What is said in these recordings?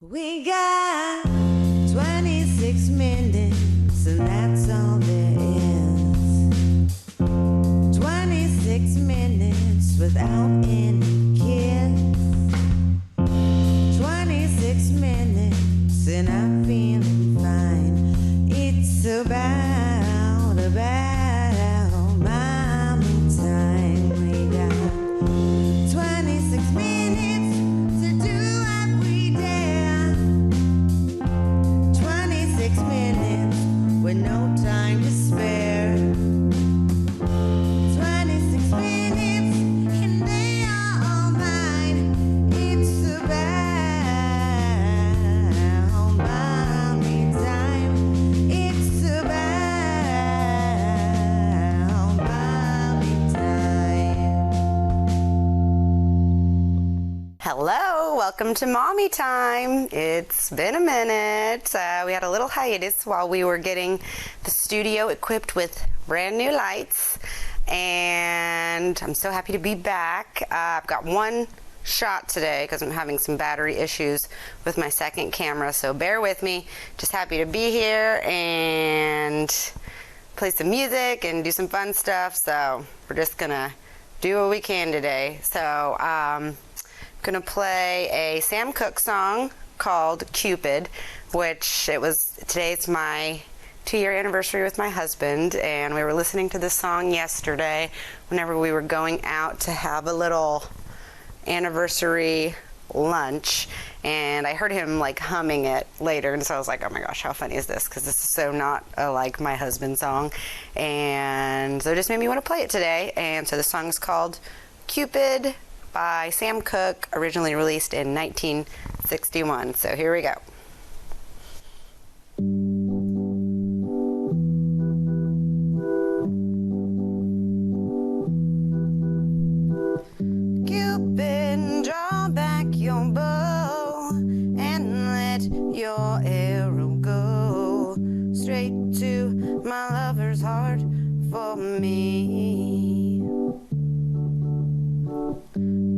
We got 26 minutes, and that's all there is. 26 minutes without any kiss. 26 minutes, and I'm feeling fine. It's about mommy time. We got 26 minutes to do what we dare. 26 minutes with no time to spare. 26 minutes and they are all mine. It's about mommy time. It's about mommy time. Hello, welcome to Mommy Time. It's been a minute. We had a little hiatus while we were getting the studio equipped with brand new lights, and I'm so happy to be back. I've got one shot today because I'm having some battery issues with my second camera, so bear with me. Just happy to be here and play some music and do some fun stuff, so we're just gonna do what we can today. So gonna play a Sam Cooke song called Cupid, which today's my 2-year anniversary with my husband, and we were listening to this song yesterday whenever we were going out to have a little anniversary lunch, and I heard him like humming it later, and so I was like, oh my gosh, how funny is this, because this is so not like my husband's song, and so it just made me want to play it today. And so the song is called Cupid by Sam Cooke, originally released in 1961. So here we go. Cupid, draw back your bow and let your arrow go straight to my lover's heart for me.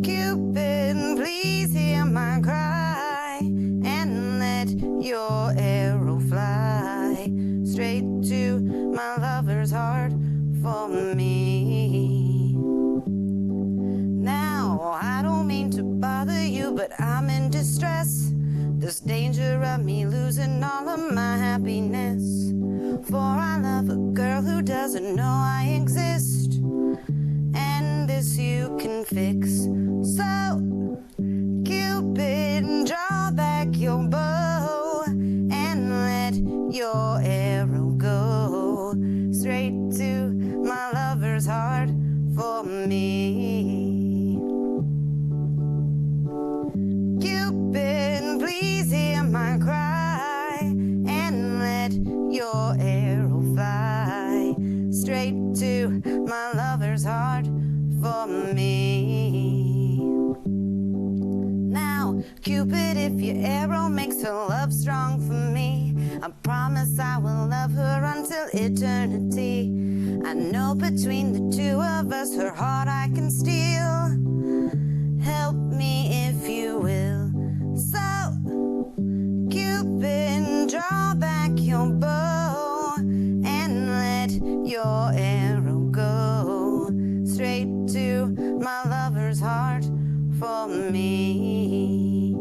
Cupid, please hear my cry and let your arrow fly straight to my lover's heart for me. Now, I don't mean to bother you, but I'm in distress. There's danger of me losing all of my happiness, for I love a girl who doesn't know I exist, and this you can fix. So, Cupid, draw back your bow and let your arrow go straight to my lover's heart for me. Cupid, please hear my cry and let your arrow fly straight to my lover's heart for me. Now, Cupid, if your arrow makes her love strong for me, I promise I will love her until eternity. I know between the two of us, her heart I can steal. Help me if you will. So, Cupid, draw back your bow and let your arrow go straight to my lover's heart for me.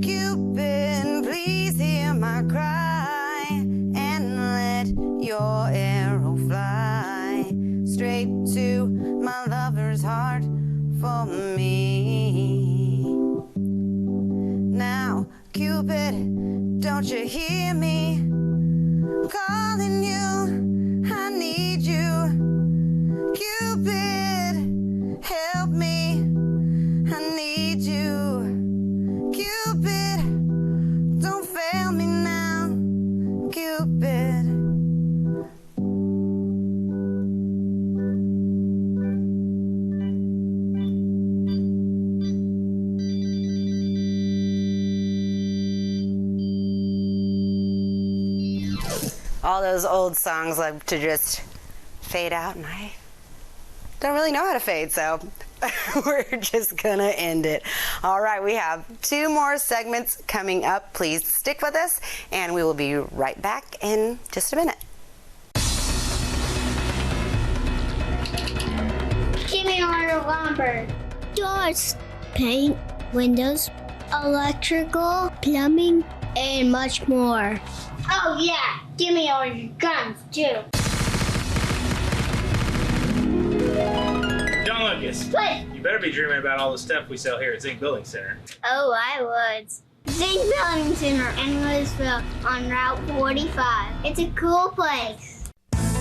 Cupid, please hear my cry and let your arrow fly straight to my lover's heart for me. Now, Cupid, don't you hear me calling you? I need you. Cupid, help me. I need you. Cupid, don't fail me now. Cupid. All those old songs like to just fade out, and I don't really know how to fade, so We're just gonna end it. All right, we have 2 more segments coming up. Please stick with us, and we will be right back in just a minute. Give me all your lumber. Doors, paint, windows, electrical, plumbing, and much more. Oh yeah, give me all your guns too. John Lucas, What? you better be dreaming about all the stuff we sell here at Zink Building Center. Oh, I would. Zink Building Center in Louisville on Route 45. It's a cool place.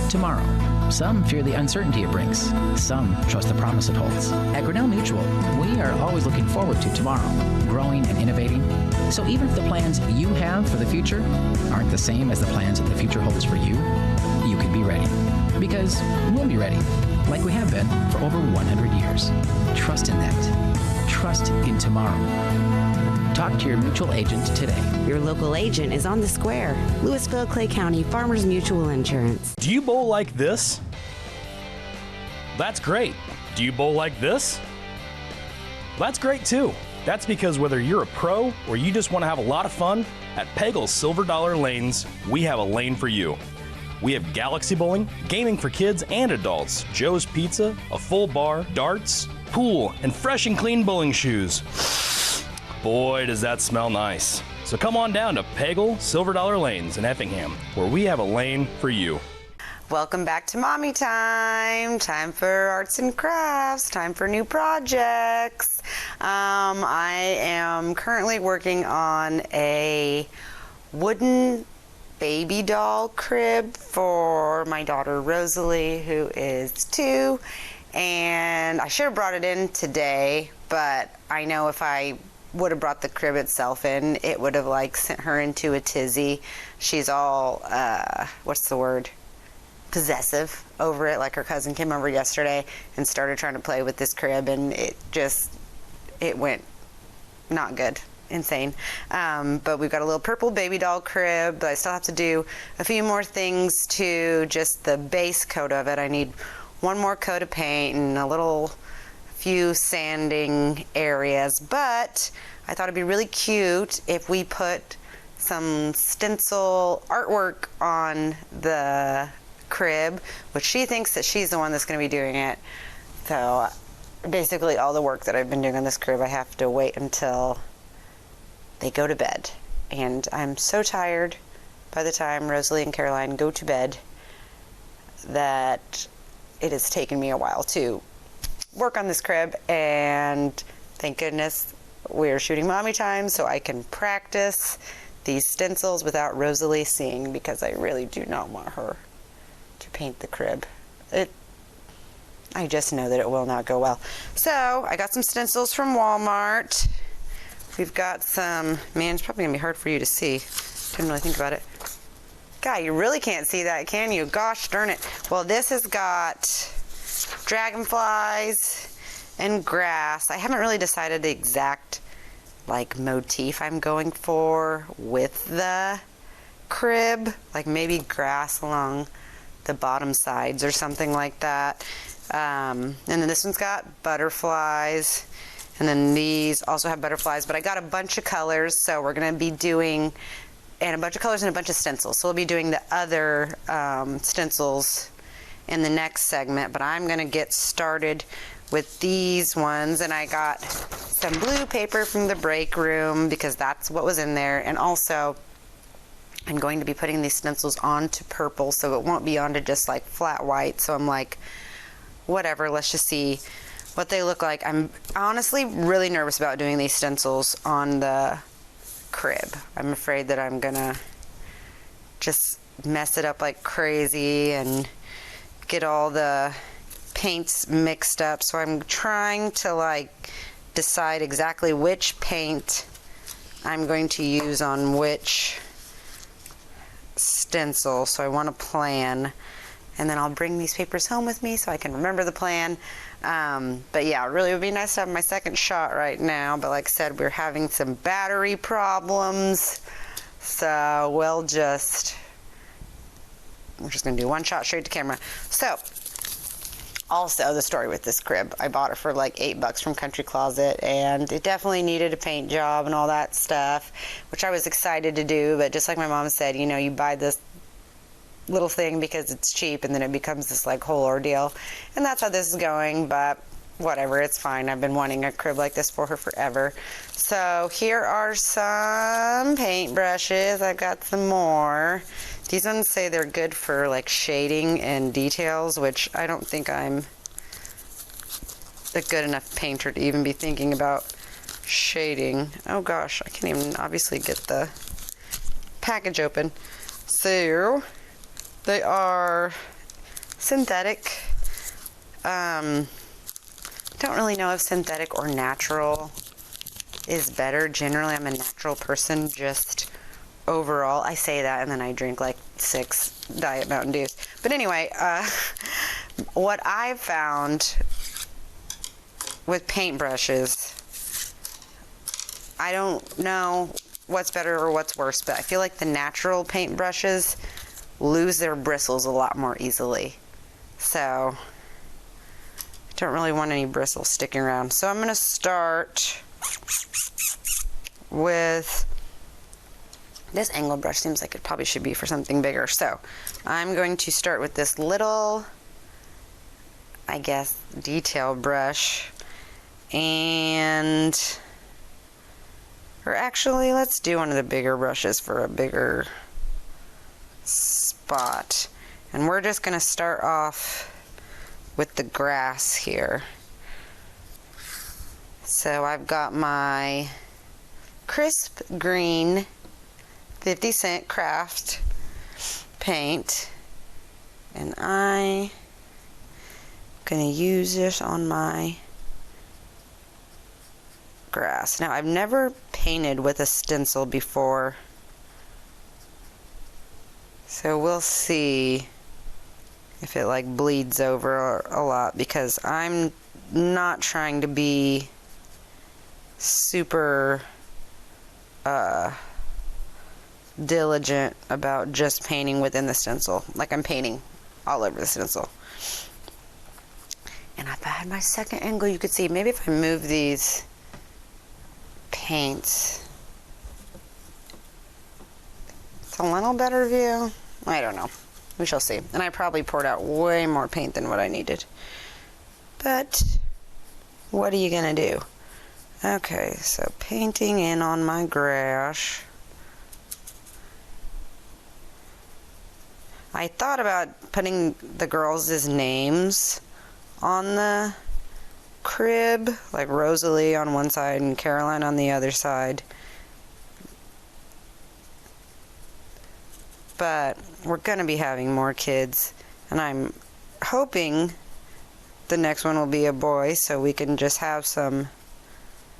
Tomorrow. Some fear the uncertainty it brings. Some trust the promise it holds. At Grinnell Mutual, we are always looking forward to tomorrow, growing and innovating. So even if the plans you have for the future aren't the same as the plans that the future holds for you, you can be ready. Because we'll be ready, like we have been for over 100 years. Trust in that. Trust in tomorrow. Talk to your mutual agent today. Your local agent is on the square. Louisville, Clay County, Farmers Mutual Insurance. Do you bowl like this? That's great. Do you bowl like this? That's great too. That's because whether you're a pro or you just want to have a lot of fun, at Pegel's Silver Dollar Lanes, we have a lane for you. We have galaxy bowling, gaming for kids and adults, Joe's Pizza, a full bar, darts, pool, and fresh and clean bowling shoes. Boy, does that smell nice. So come on down to Pegel Silver Dollar Lanes in Effingham, where we have a lane for you. Welcome back to Mommy Time. Time for arts and crafts. Time for new projects. I am currently working on a wooden baby doll crib for my daughter Rosalie, who is 2. And I should have brought it in today, but I know if I would have brought the crib itself in, it would have sent her into a tizzy. She's all, what's the word? Possessive over it. Like her cousin came over yesterday and started trying to play with this crib, and it went not good. Insane. But we've got a little purple baby doll crib, but I still have to do a few more things to just the base coat of it. I need one more coat of paint and a few sanding areas, but I thought it'd be really cute if we put some stencil artwork on the crib, which she thinks that she's the one that's going to be doing it. So basically all the work that I've been doing on this crib, I have to wait until they go to bed. And I'm so tired by the time Rosalie and Caroline go to bed that it has taken me a while to work on this crib, and thank goodness we're shooting Mommy Time so I can practice these stencils without Rosalie seeing, because I really do not want her to paint the crib. I just know that it will not go well. So I got some stencils from Walmart. We've got some, man, it's probably gonna be hard for you to see. Didn't really think about it. God, you really can't see that, can you? Gosh darn it. Well, this has got dragonflies and grass. I haven't really decided the exact motif I'm going for with the crib, maybe grass along the bottom sides or something like that. And then this one's got butterflies, and then these also have butterflies, but I got a bunch of colors, so we're going to be doing, and a bunch of colors and a bunch of stencils. So we'll be doing the other stencils in the next segment, but I'm going to get started with these ones. And I got some blue paper from the break room because that's what was in there, and also I'm going to be putting these stencils onto purple, so it won't be onto just flat white. So I'm whatever, let's just see what they look like. I'm honestly really nervous about doing these stencils on the crib. I'm afraid that I'm gonna just mess it up like crazy and get all the paints mixed up. So I'm trying to decide exactly which paint I'm going to use on which stencil. So I want to plan, and then I'll bring these papers home with me so I can remember the plan. But yeah, it really would be nice to have my second shot right now, but like I said, we're having some battery problems, so we're just gonna do one shot straight to camera. So also the story with this crib. I bought it for like $8 from Country Closet, and it definitely needed a paint job and all that stuff, which I was excited to do. But just like my mom said, you know, you buy this little thing because it's cheap, and then it becomes this like whole ordeal. And that's how this is going, but whatever, it's fine. I've been wanting a crib like this for her forever. So here are some paint brushes. I've got some more. These ones say they're good for like shading and details, which I don't think I'm a good enough painter to even be thinking about shading. Oh gosh, I can't even obviously get the package open. So they are synthetic. Don't really know if synthetic or natural is better. Generally, I'm a natural person, just overall. I say that and then I drink like 6 Diet Mountain Dews. But anyway, what I've found with paintbrushes, I don't know what's better or what's worse, but I feel like the natural paintbrushes lose their bristles a lot more easily. So I don't really want any bristles sticking around. So I'm going to start with this angle brush. Seems like it probably should be for something bigger. So I'm going to start with this little, I guess, detail brush. And, or actually, let's do one of the bigger brushes for a bigger spot. And we're just going to start off with the grass here. So I've got my crisp green 50-cent craft paint, and I'm gonna use this on my grass. Now, I've never painted with a stencil before, so we'll see if it like bleeds over a lot, because I'm not trying to be super diligent about just painting within the stencil. Like, I'm painting all over the stencil. And if I had my second angle, you could see, maybe if I move these paints, it's a little better view. I don't know. We shall see. And I probably poured out way more paint than what I needed. But what are you gonna do? Okay, so painting in on my grass. I thought about putting the girls' names on the crib, like Rosalie on one side and Caroline on the other side. But we're going to be having more kids, and I'm hoping the next one will be a boy, so we can just have some.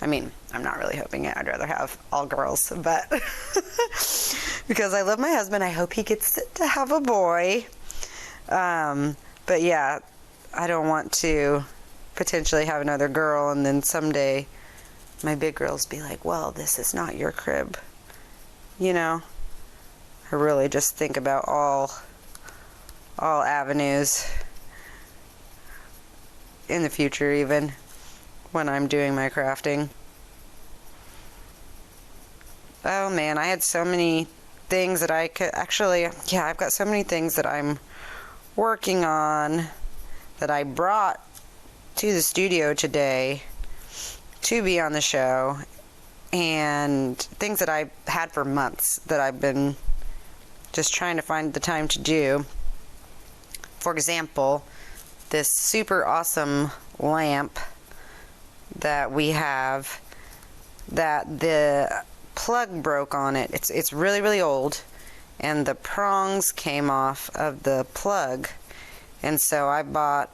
I mean, I'm not really hoping it. I'd rather have all girls, but because I love my husband, I hope he gets to have a boy. But yeah, I don't want to potentially have another girl, and then someday my big girls be like, well, this is not your crib. You know? I really just think about all avenues in the future, even when I'm doing my crafting. Oh man, I had so many things that I could actually, yeah, I've got so many things that I'm working on that I brought to the studio today to be on the show, and things that I've had for months that I've been just trying to find the time to do. For example, this super awesome lamp that we have, that the plug broke on it. It's really, really old, and the prongs came off of the plug, and so I bought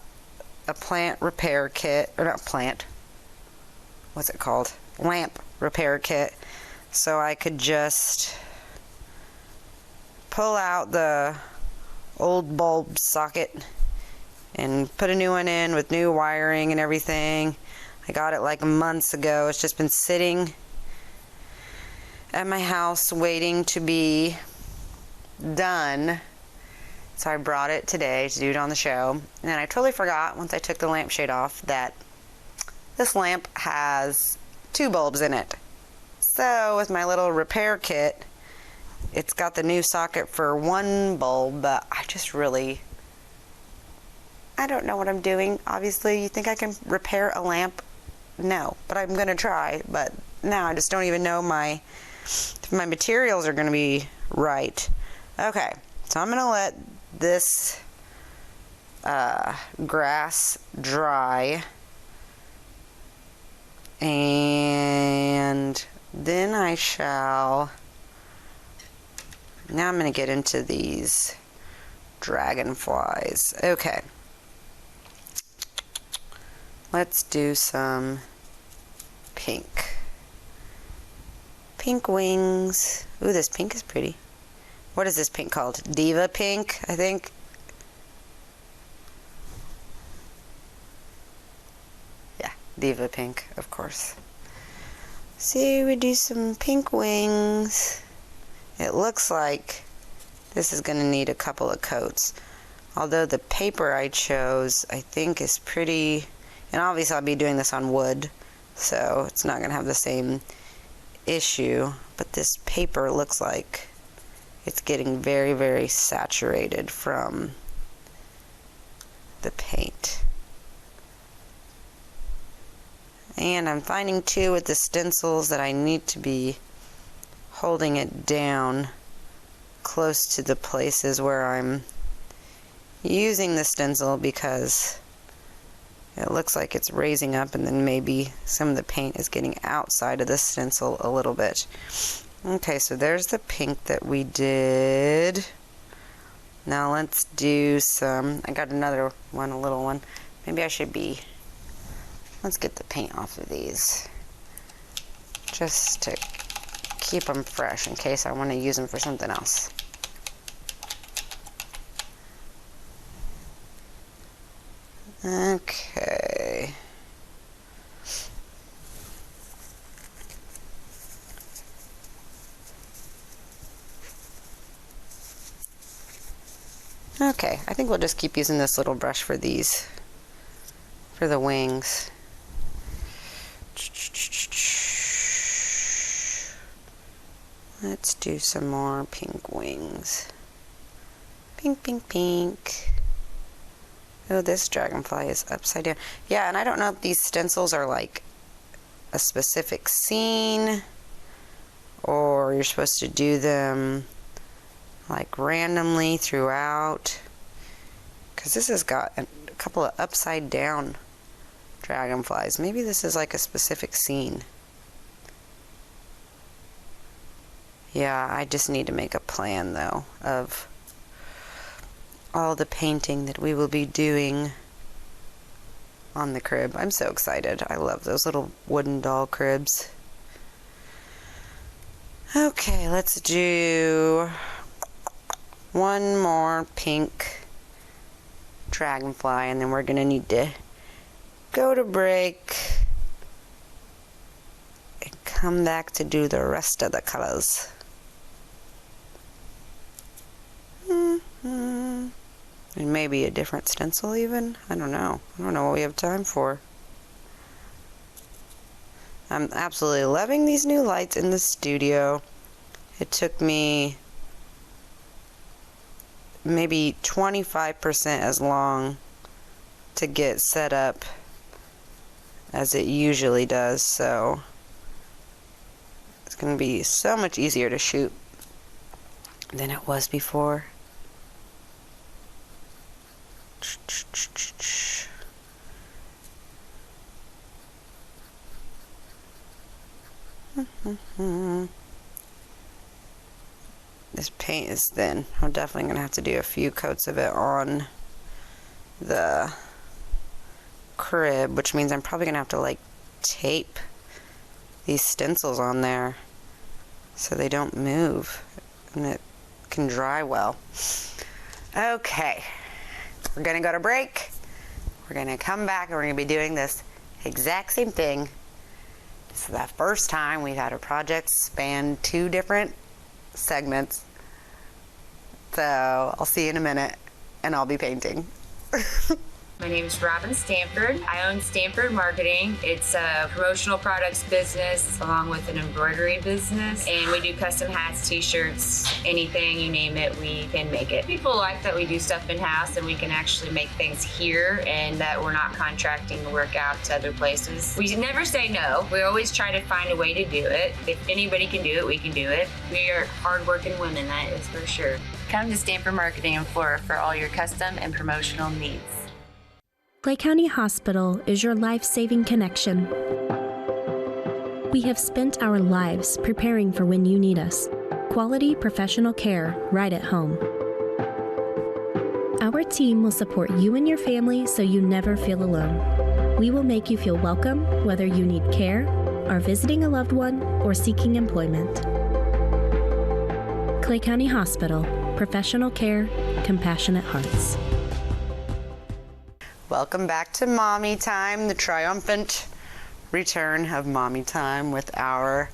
a plant repair kit, or not plant, what's it called? Lamp repair kit, so I could just pull out the old bulb socket and put a new one in with new wiring and everything. I got it like months ago. It's just been sitting at my house waiting to be done. So I brought it today to do it on the show. And then I totally forgot, once I took the lampshade off, that this lamp has 2 bulbs in it. So with my little repair kit, it's got the new socket for 1 bulb, but I don't know what I'm doing. Obviously, you think I can repair a lamp? No, but I'm going to try. But now I just don't even know if my materials are going to be right. Okay, so I'm going to let this grass dry, and then now I'm going to get into these dragonflies. Okay, let's do some pink wings. Ooh, this pink is pretty. What is this pink called? Diva pink, I think. Yeah, Diva pink, of course. See, we do some pink wings. It looks like this is going to need a couple of coats. Although the paper I chose, I think, is pretty... And obviously I'll be doing this on wood, so it's not going to have the same issue. But this paper looks like it's getting very, very saturated from the paint. And I'm finding too with the stencils that I need to be holding it down close to the places where I'm using the stencil, because it looks like it's raising up, and then maybe some of the paint is getting outside of the stencil a little bit. Okay, so there's the pink that we did. Now let's do some... I got another one, a little one. Maybe I should be... Let's get the paint off of these, just to keep them fresh in case I want to use them for something else. Okay. Okay, I think we'll just keep using this little brush for these, for the wings. Let's do some more pink wings. Pink, pink, pink. Oh, this dragonfly is upside down. Yeah, and I don't know if these stencils are like a specific scene, or you're supposed to do them like randomly throughout, because this has got a couple of upside down dragonflies. Maybe this is like a specific scene. Yeah, I just need to make a plan though of all the painting that we will be doing on the crib. I'm so excited. I love those little wooden doll cribs. Okay, let's do one more pink dragonfly, and then we're gonna need to go to break and come back to do the rest of the colors. And maybe a different stencil even? I don't know. I don't know what we have time for. I'm absolutely loving these new lights in the studio. It took me maybe 25% as long to get set up as it usually does, so it's going to be so much easier to shoot than it was before. This paint is thin. I'm definitely going to have to do a few coats of it on the crib, which means I'm probably going to have to like tape these stencils on there so they don't move and it can dry well. Okay, we're going to go to break. We're going to come back and we're going to be doing this exact same thing. It's the first time we've had a project span 2 different segments. So I'll see you in a minute. and I'll be painting. My name is Robin Stanford. I own Stanford Marketing. It's a promotional products business along with an embroidery business. And we do custom hats, t-shirts, anything, you name it, we can make it. People like that we do stuff in-house and we can actually make things here and that we're not contracting the work out to other places. We never say no. We always try to find a way to do it. If anybody can do it, we can do it. We are hardworking women, that is for sure. Come to Stanford Marketing in Florida for all your custom and promotional needs. Clay County Hospital is your life-saving connection. We have spent our lives preparing for when you need us. Quality professional care right at home. Our team will support you and your family so you never feel alone. We will make you feel welcome whether you need care, are visiting a loved one, or seeking employment. Clay County Hospital. Professional care, compassionate hearts. Welcome back to Mommy Time, the triumphant return of Mommy Time with our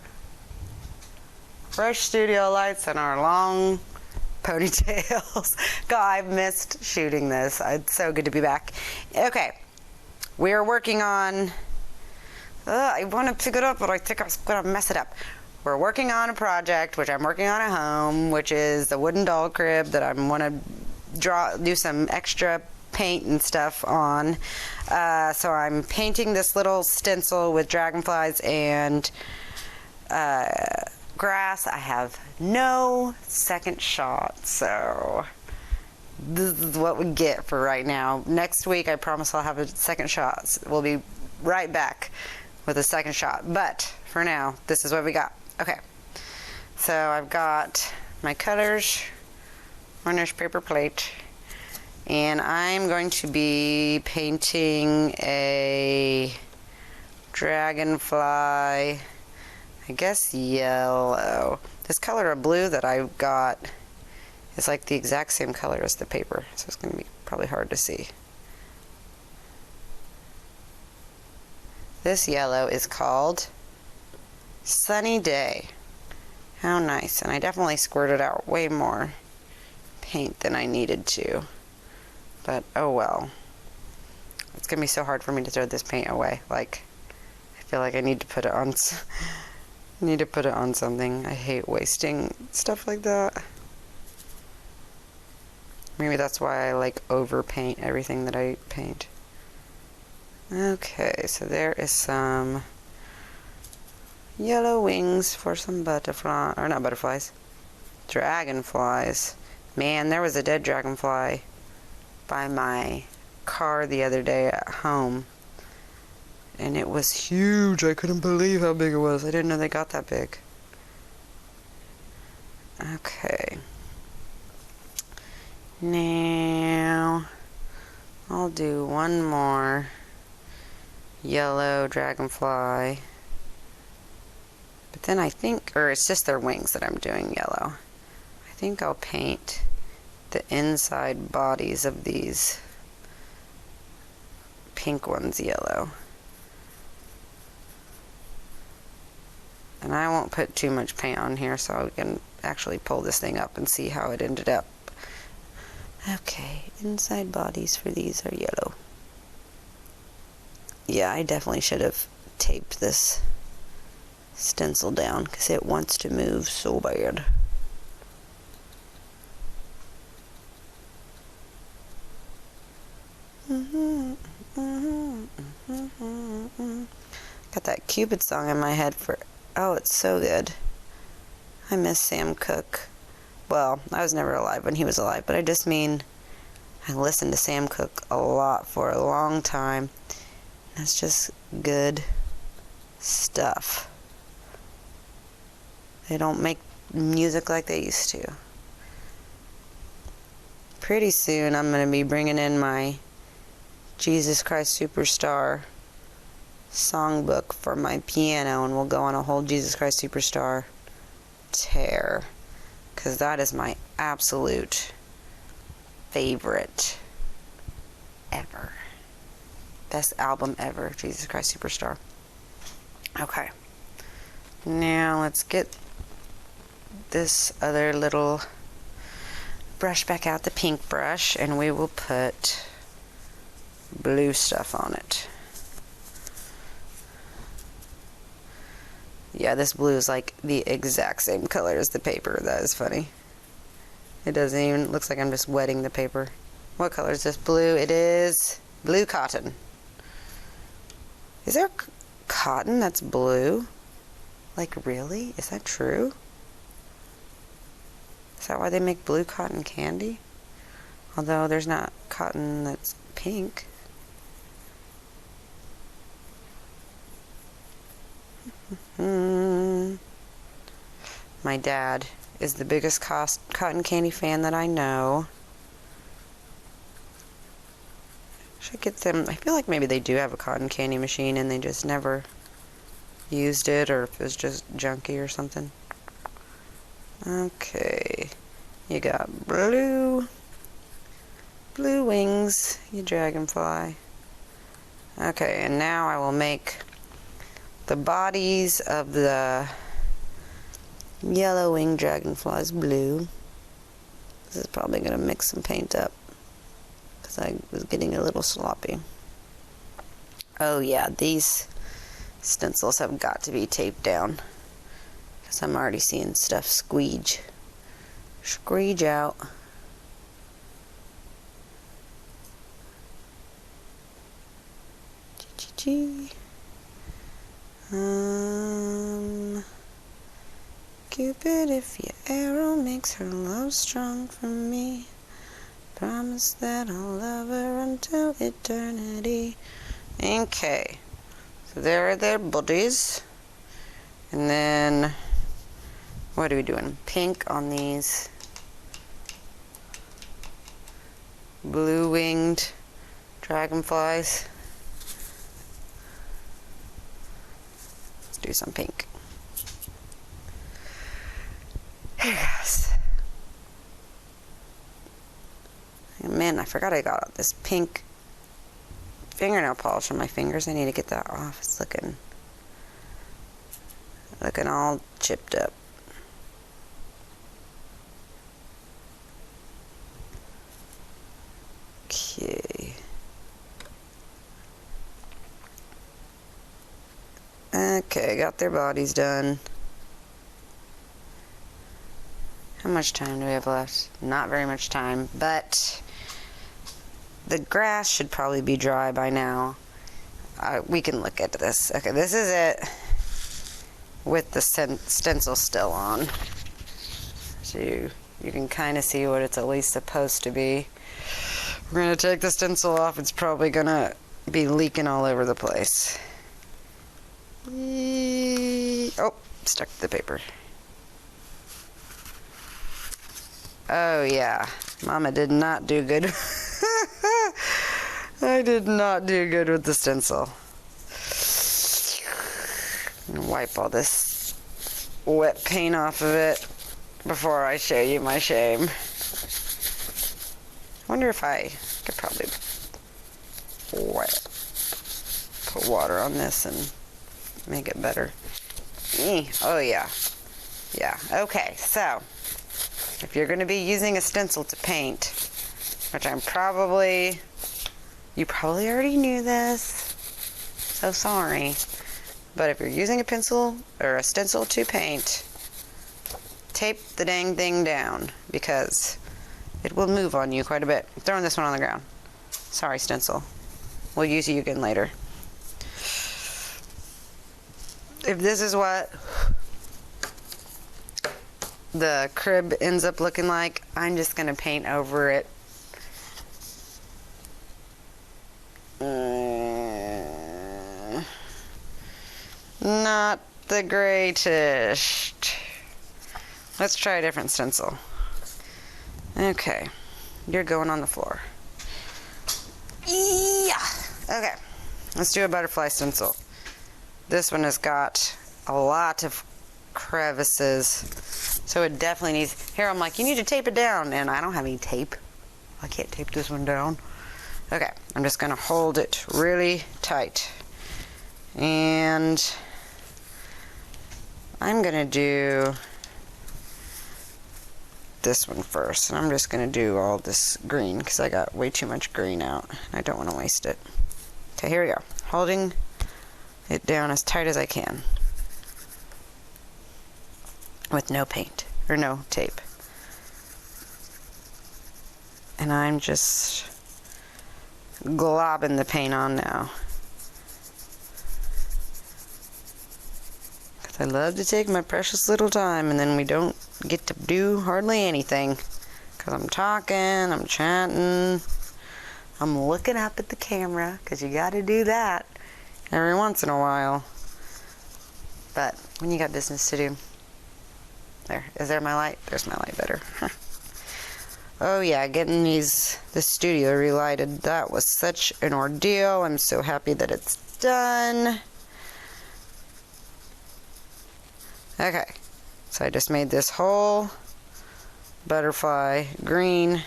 fresh studio lights and our long ponytails. God, I've missed shooting this. It's so good to be back. Okay, we are working on, I want to pick it up, but I think I'm going to mess it up. We're working on a project, which I'm working on at home, which is the wooden doll crib that I want to do some extra paint and stuff on. So I'm painting this little stencil with dragonflies and grass. I have no second shot, so this is what we get for right now. Next week, I promise I'll have a second shot. We'll be right back with a second shot, but for now, this is what we got. Okay, so I've got my colors on this paper plate. And I'm going to be painting a dragonfly, I guess yellow. This color of blue that I got is like the exact same color as the paper, so it's going to be probably hard to see. This yellow is called Sunny Day. How nice. And I definitely squirted out way more paint than I needed to. But, oh well. It's going to be so hard for me to throw this paint away. Like, I feel like I need to put it on something. I hate wasting stuff like that. Maybe that's why I like overpaint everything that I paint. Okay, so there is some yellow wings for some butterflies, or not butterflies, dragonflies. Man, there was a dead dragonfly by my car the other day at home, and it was huge. I couldn't believe how big it was. I didn't know they got that big. Okay, now I'll do one more yellow dragonfly, but then I think, or it's just their wings that I'm doing yellow. I think I'll paint the inside bodies of these pink ones yellow. And I won't put too much paint on here so we can actually pull this thing up and see how it ended up. Okay, inside bodies for these are yellow. Yeah, I definitely should have taped this stencil down because it wants to move so bad. Got that Cupid song in my head for, oh, it's so good. I miss Sam Cooke. Well, I was never alive when he was alive, but I just mean I listened to Sam Cooke a lot for a long time. That's just good stuff. They don't make music like they used to. Pretty soon I'm going to be bringing in my Jesus Christ Superstar songbook for my piano, and we'll go on a whole Jesus Christ Superstar tear, because that is my absolute favorite ever. Best album ever, Jesus Christ Superstar. Okay, now let's get this other little brush back out the pink brush, and we will put blue stuff on it. Yeah, this blue is like the exact same color as the paper. That is funny. It doesn't even, looks like I'm just wetting the paper. What color is this blue? It is blue cotton. Is there cotton that's blue? Like, really? Is that true? Is that why they make blue cotton candy? Although there's not cotton that's pink. My dad is the biggest cotton candy fan that I know. Should get them. I feel like maybe they do have a cotton candy machine and they just never used it, or if it was just junky or something. Okay, you got blue wings, you dragonfly. Okay, and now I will make the bodies of the yellow winged dragonflies blue. This is probably going to mix some paint up because I was getting a little sloppy. Oh yeah, these stencils have got to be taped down because I'm already seeing stuff squeege out. Cupid, if your arrow makes her love strong for me, promise that I'll love her until eternity. Okay, so there are their bodies. And then, what are we doing? Pink on these blue-winged dragonflies. Let's do some pink. Yes. Man, I forgot I got this pink fingernail polish on my fingers. I need to get that off. It's looking all chipped up. Okay. Okay, got their bodies done. How much time do we have left? Not very much time, but the grass should probably be dry by now. We can look at this. Okay, this is it with the stencil still on. So you can kind of see what it's at least supposed to be. We're going to take the stencil off. It's probably going to be leaking all over the place. Oh, stuck to the paper. Oh yeah, Mama did not do good. I did not do good with the stencil. I'm gonna wipe all this wet paint off of it before I show you my shame. I wonder if I could probably put water on this and make it better. Oh yeah. Yeah, okay, so if you're going to be using a stencil to paint, which you probably already knew this, so sorry, but if you're using a pencil or a stencil to paint, tape the dang thing down because it will move on you quite a bit. I'm throwing this one on the ground. Sorry, stencil. We'll use you again later. If this is what the crib ends up looking like, I'm just going to paint over it. Not the greatest. Let's try a different stencil. Okay, you're going on the floor. Yeah. Okay, let's do a butterfly stencil. This one has got a lot of crevices, so it definitely needs. Here I'm like, you need to tape it down, and I don't have any tape. I can't tape this one down. Okay, I'm just gonna hold it really tight, and I'm gonna do this one first. And I'm just going to do all this green because I got way too much green out. I don't want to waste it. Okay, here we go. Holding it down as tight as I can. With no paint, or no tape. And I'm just globbing the paint on now. Because I love to take my precious little time, and then we don't get to do hardly anything. Because I'm talking, I'm chatting, I'm looking up at the camera, because you got to do that every once in a while. But when you got business to do. There. Is there my light? There's my light better. Oh yeah, getting the studio relighted. That was such an ordeal. I'm so happy that it's done. Okay. So I just made this whole butterfly green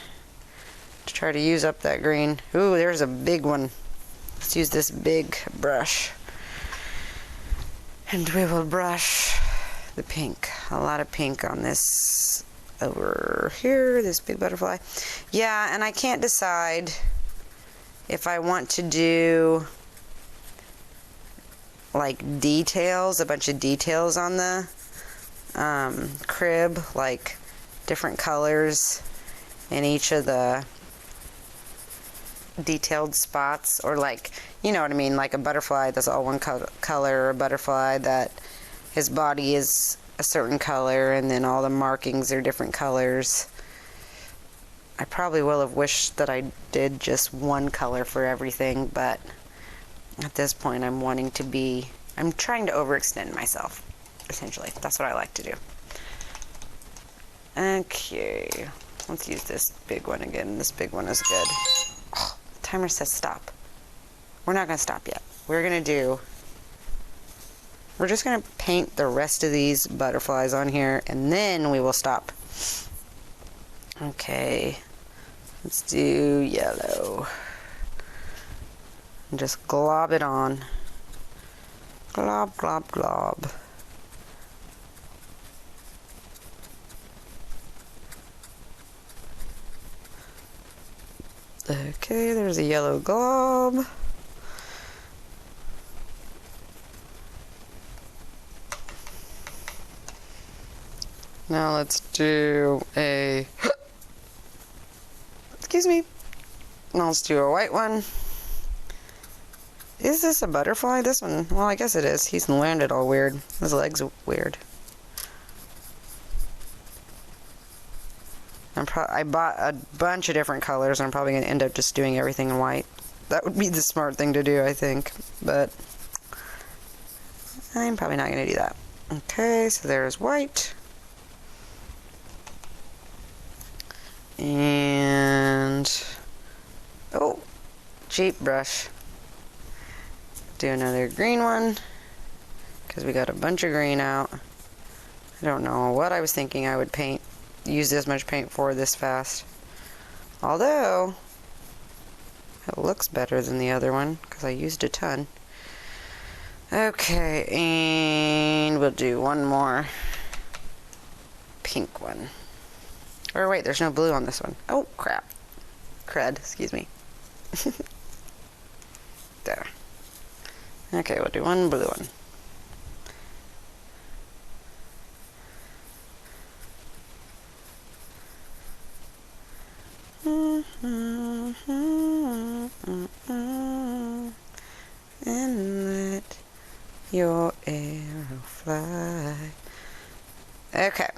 to try to use up that green. Ooh, there's a big one. Let's use this big brush. And we will brush the pink. A lot of pink on this over here, this big butterfly. Yeah, and I can't decide if I want to do like details, a bunch of details on the crib, like different colors in each of the detailed spots, or like, you know what I mean, like a butterfly that's all one color, or a butterfly that his body is a certain color and then all the markings are different colors. I probably will have wished that I did just one color for everything, but at this point I'm trying to overextend myself, essentially. That's what I like to do. Okay, let's use this big one again. This big one is good. Oh, the timer says stop. We're not going to stop yet. We're just going to paint the rest of these butterflies on here, and then we will stop. Okay, let's do yellow. And just glob it on. Glob, glob, glob. Okay, there's a yellow glob. Now let's do a, excuse me. Now let's do a white one. Is this a butterfly? This one, well, I guess it is. He's landed all weird. His legs are weird. I bought a bunch of different colors, and I'm probably going to end up just doing everything in white. That would be the smart thing to do, I think. But I'm probably not going to do that. Okay, so there's white. And, oh, cheap brush. Do another green one, because we got a bunch of green out. I don't know what I was thinking I would use this much paint for this fast. Although, it looks better than the other one, because I used a ton. Okay, and we'll do one more pink one. Or wait, there's no blue on this one. Oh, crap. Crud, excuse me. There. Okay, we'll do one blue one. And let your arrow fly. Okay.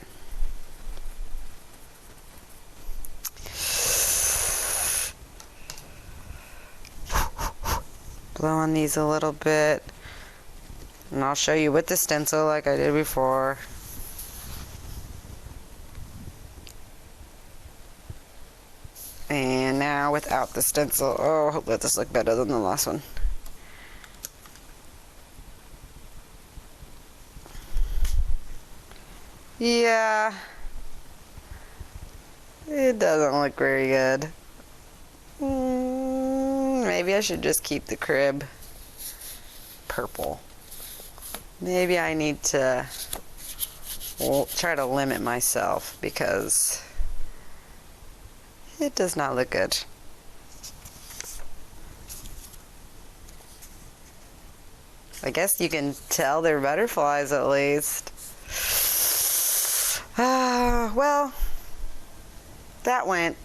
Blow on these a little bit, and I'll show you with the stencil like I did before. And now without the stencil. Oh, I hope that this look better than the last one. Yeah, it doesn't look very good. Maybe I should just keep the crib purple. Maybe I need to try to limit myself, because It does not look good. I guess you can tell they're butterflies at least. Well, that went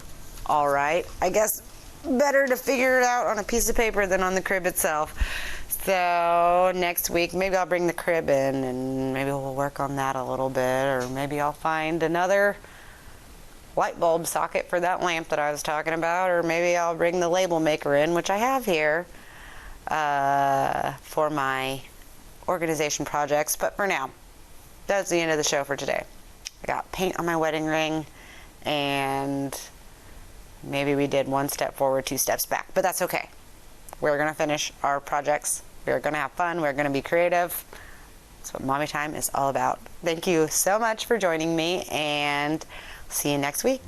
all right. I guess better to figure it out on a piece of paper than on the crib itself. So next week, maybe I'll bring the crib in and maybe we'll work on that a little bit, or maybe I'll find another light bulb socket for that lamp that I was talking about, or maybe I'll bring the label maker in, which I have here, for my organization projects. But for now, that's the end of the show for today. I got paint on my wedding ring, and maybe we did one step forward, 2 steps back, but that's okay. We're going to finish our projects. We're going to have fun. We're going to be creative. That's what Mommy Time is all about. Thank you so much for joining me, and see you next week.